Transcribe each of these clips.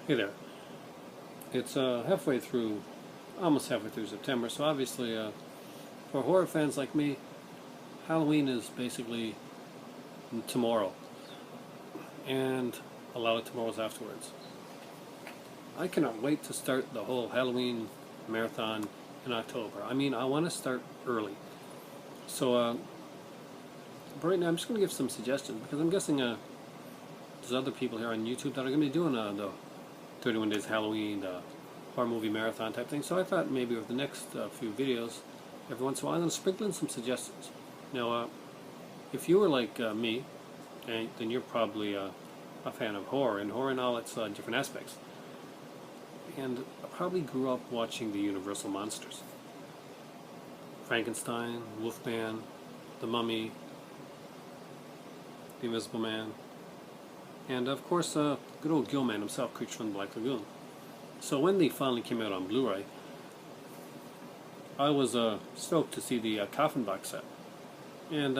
Hey there. It's almost halfway through September, so obviously for horror fans like me, Halloween is basically tomorrow, and a lot of tomorrows afterwards. I cannot wait to start the whole Halloween marathon in October. I mean, I want to start early. So, but right now I'm just going to give some suggestions, because I'm guessing there's other people here on YouTube that are going to be doing the 31 Days Halloween horror movie marathon type thing. So I thought maybe over the next few videos, every once in a while, I'm going to sprinkle in some suggestions. Now, if you were like me, then you're probably a fan of horror, and horror in all its different aspects. And I probably grew up watching the Universal monsters. Frankenstein, Wolfman, The Mummy, The Invisible Man, and of course, good old Gilman himself, Creature from the Black Lagoon. So when they finally came out on Blu-ray, I was stoked to see the Coffin box set, and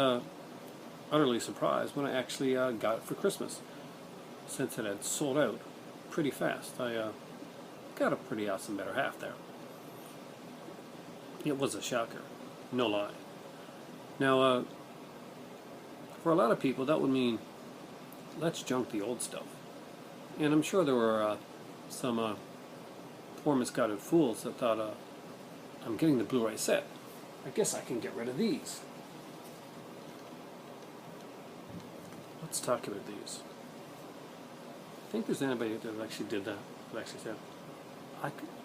utterly surprised when I actually got it for Christmas, since it had sold out pretty fast. I got a pretty awesome better half there. It was a shocker, no lie. Now, for a lot of people, that would mean let's junk the old stuff. And I'm sure there were some poor misguided fools that thought, I'm getting the Blu-ray set. I guess I can get rid of these. Let's talk about these. I think there's anybody that actually did that, that actually said,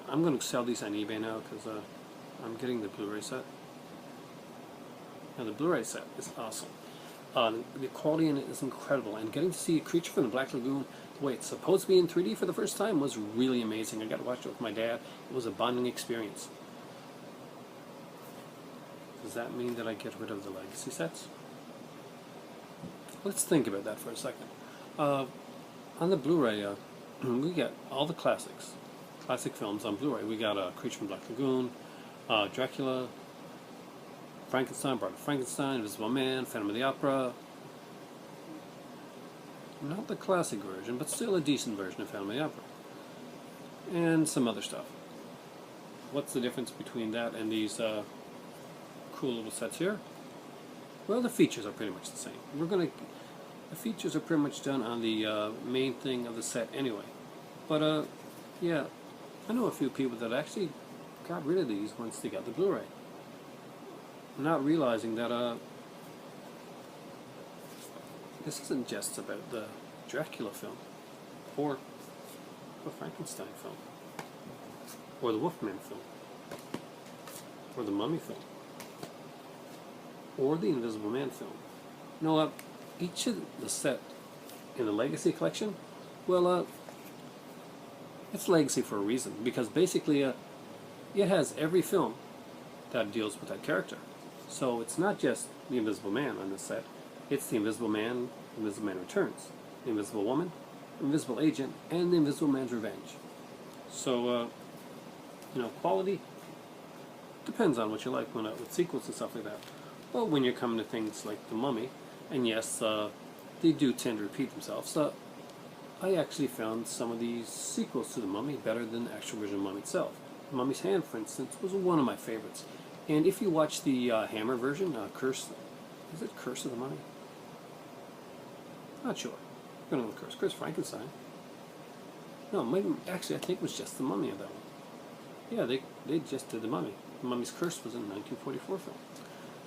I'm going to sell these on eBay now because I'm getting the Blu-ray set. Now the Blu-ray set is awesome. The quality in it is incredible, and getting to see Creature from the Black Lagoon the way it's supposed to be in 3D for the first time was really amazing. I got to watch it with my dad. It was a bonding experience. Does that mean that I get rid of the legacy sets? Let's think about that for a second. On the Blu-ray, we get all the classic films on Blu-ray. We got Creature from the Black Lagoon, Dracula, Frankenstein, Bride of Frankenstein, Invisible Man, Phantom of the Opera. Not the classic version, but still a decent version of Phantom of the Opera. And some other stuff. What's the difference between that and these cool little sets here? Well, the features are pretty much the same. The features are pretty much done on the main thing of the set anyway. But yeah, I know a few people that actually got rid of these once they got the Blu-ray, not realizing that this isn't just about the Dracula film, or the Frankenstein film, or the Wolfman film, or the Mummy film, or the Invisible Man film. No, each of the set in the Legacy collection, well, it's Legacy for a reason, because basically it has every film that deals with that character. So it's not just the Invisible Man on this set, it's the Invisible Man, Invisible Man Returns, the Invisible Woman, Invisible Agent, and the Invisible Man's Revenge. So, quality depends on what you like with sequels and stuff like that. But when you're coming to things like The Mummy, and yes, they do tend to repeat themselves, so I actually found some of these sequels to The Mummy better than the actual original Mummy itself. The Mummy's Hand, for instance, was one of my favorites. And if you watch the Hammer version, Curse of the Mummy? Not sure. I'm going to look Curse Frankenstein. No, actually I think it was just the Mummy of that one. Yeah, they just did the Mummy. The Mummy's Curse was in the 1944 film.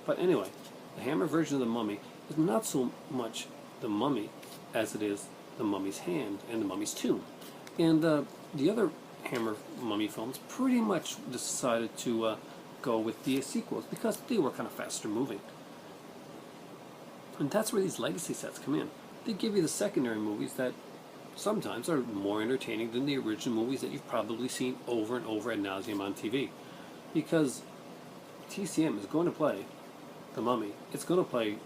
But anyway, the Hammer version of the Mummy is not so much the Mummy as it is the Mummy's Hand and the Mummy's Tomb. And the other Hammer Mummy films pretty much decided to go with the sequels because they were kind of faster moving. And that's where these legacy sets come in. They give you the secondary movies that sometimes are more entertaining than the original movies that you've probably seen over and over ad nauseum on TV. Because TCM is going to play The Mummy, it's going to play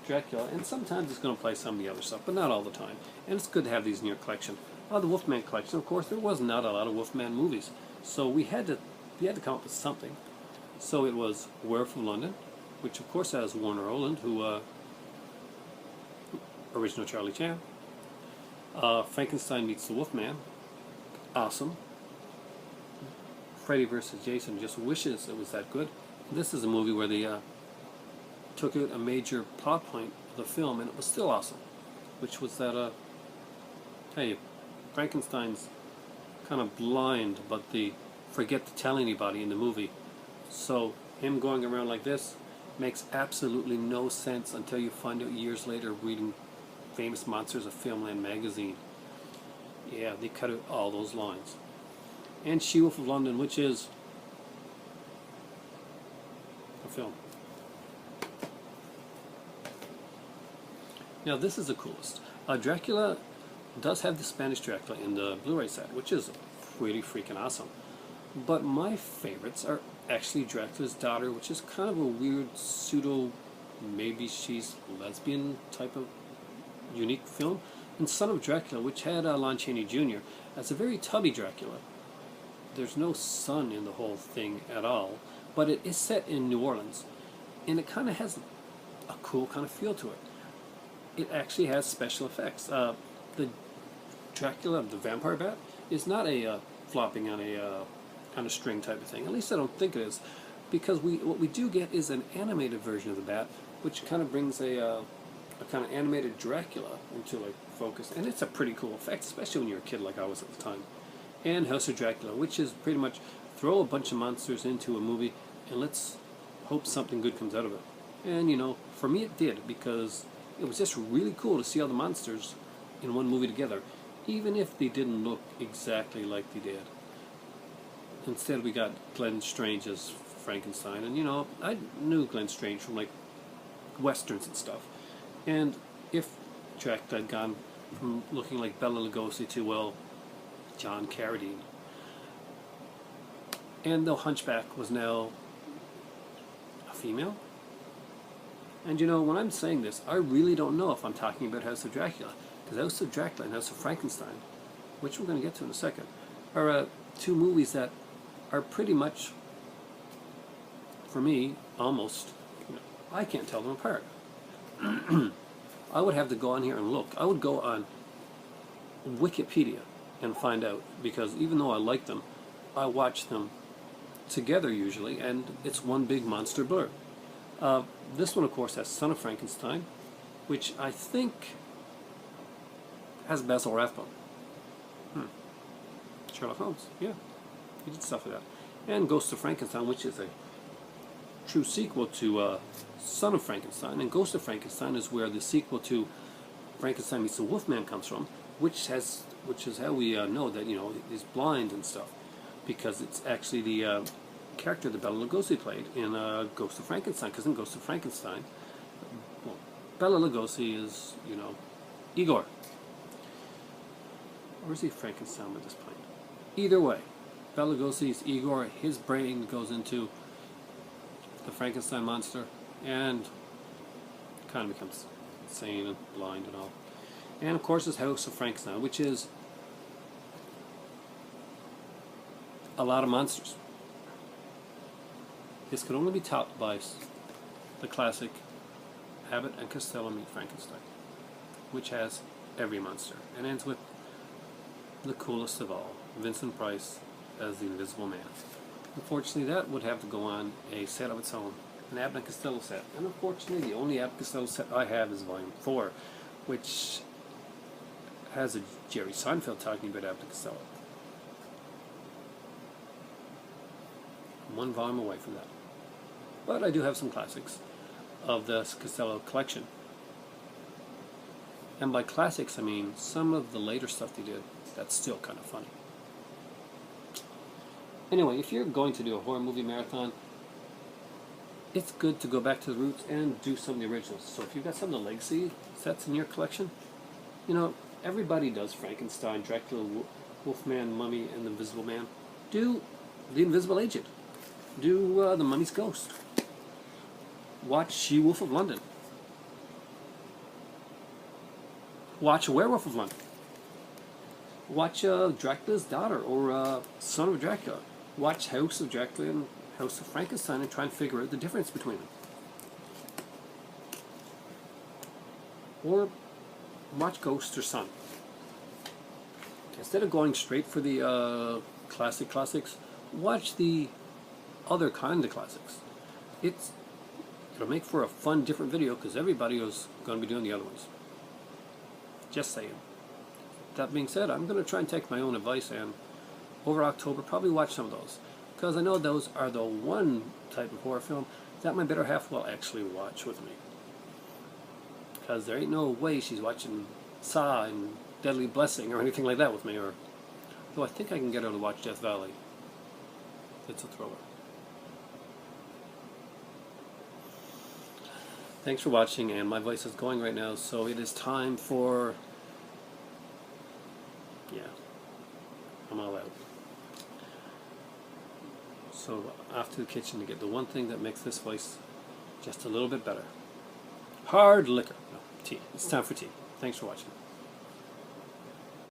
Dracula, and sometimes it's going to play some of the other stuff, but not all the time. And it's good to have these in your collection. The Wolfman collection, of course, there was not a lot of Wolfman movies, so we had to come up with something. So it was Werewolf of London, which of course has Warner Oland, who original Charlie Chan. Frankenstein meets the Wolfman. Awesome. Freddy versus Jason just wishes it was that good. This is a movie where they took out a major plot point of the film, and it was still awesome. Which was that, hey, Frankenstein's kind of blind, but they forget to tell anybody in the movie. So him going around like this makes absolutely no sense until you find out years later reading Famous Monsters of Filmland magazine. Yeah, they cut out all those lines. And She-Wolf of London, which is a film. Now this is the coolest. Dracula does have the Spanish Dracula in the Blu-ray set, which is pretty freaking awesome. But my favorites are actually Dracula's Daughter, which is kind of a weird pseudo, maybe she's lesbian type of unique film, and Son of Dracula, which had Lon Chaney Jr. as a very tubby Dracula. There's no son in the whole thing at all, but it is set in New Orleans, and it kind of has a cool kind of feel to it. It actually has special effects. The Dracula, the vampire bat, is not a flopping on a string type of thing. At least I don't think it is, because what we do get is an animated version of the bat, which kind of brings a kind of animated Dracula into like focus, and it's a pretty cool effect, especially when you're a kid like I was at the time. And House of Dracula, which is pretty much throw a bunch of monsters into a movie and let's hope something good comes out of it. And you know, for me it did, because it was just really cool to see all the monsters in one movie together, even if they didn't look exactly like they did. Instead we got Glenn Strange as Frankenstein, and you know, I knew Glenn Strange from like westerns and stuff. And if Dracula had gone from looking like Bela Lugosi to, well, John Carradine, and the Hunchback was now a female. And you know, when I'm saying this, I really don't know if I'm talking about House of Dracula, because House of Dracula and House of Frankenstein, which we're going to get to in a second, are two movies that are pretty much, for me, almost, you know, I can't tell them apart. I would have to go on here and look. I would go on Wikipedia and find out, because even though I like them, I watch them together usually, and it's one big monster blur. This one, of course, has Son of Frankenstein, which I think has Basil Rathbone. Sherlock Holmes, yeah, he did stuff like that. And Ghost of Frankenstein, which is a true sequel to Son of Frankenstein, and Ghost of Frankenstein is where the sequel to Frankenstein meets the Wolfman comes from, which is how we know that, you know, he's blind and stuff, because it's actually the character that Bela Lugosi played in Ghost of Frankenstein. Because in Ghost of Frankenstein, well, Bela Lugosi is, you know, Igor, or is he Frankenstein at this point? Either way, Bela Lugosi is Igor. His brain goes into the Frankenstein monster and kind of becomes insane and blind and all. And of course, there's House of Frankenstein, which is a lot of monsters. This could only be topped by the classic Abbott and Costello Meet Frankenstein, which has every monster, and ends with the coolest of all, Vincent Price as the Invisible Man. Unfortunately, that would have to go on a set of its own, an Abbott and Costello set. And unfortunately, the only Abbott and Costello set I have is Volume 4, which has a Jerry Seinfeld talking about Abbott and Costello. I'm one volume away from that. But I do have some classics of the Costello collection. And by classics, I mean some of the later stuff they did that's still kind of funny. Anyway, if you're going to do a horror movie marathon, it's good to go back to the roots and do some of the originals. So if you've got some of the legacy sets in your collection, you know, everybody does Frankenstein, Dracula, Wolfman, Mummy, and the Invisible Man. Do The Invisible Agent. Do The Mummy's Ghost. Watch She-Wolf of London. Watch Werewolf of London. Watch Dracula's Daughter, or Son of Dracula. Watch House of Dracula and House of Frankenstein and try and figure out the difference between them. Or watch Ghost or Son. instead of going straight for the classics, watch the other kind of classics. It'll make for a fun, different video because everybody is going to be doing the other ones. Just saying. That being said, I'm going to try and take my own advice and over October probably watch some of those, because I know those are the one type of horror film that my better half will actually watch with me. Because there ain't no way she's watching Saw and Deadly Blessing or anything like that with me, or though I think I can get her to watch Death Valley. It's a thriller. Thanks for watching, and my voice is going right now, so it is time for... yeah, I'm all out. So off to the kitchen to get the one thing that makes this voice just a little bit better. Hard liquor. No, tea. It's time for tea. Thanks for watching.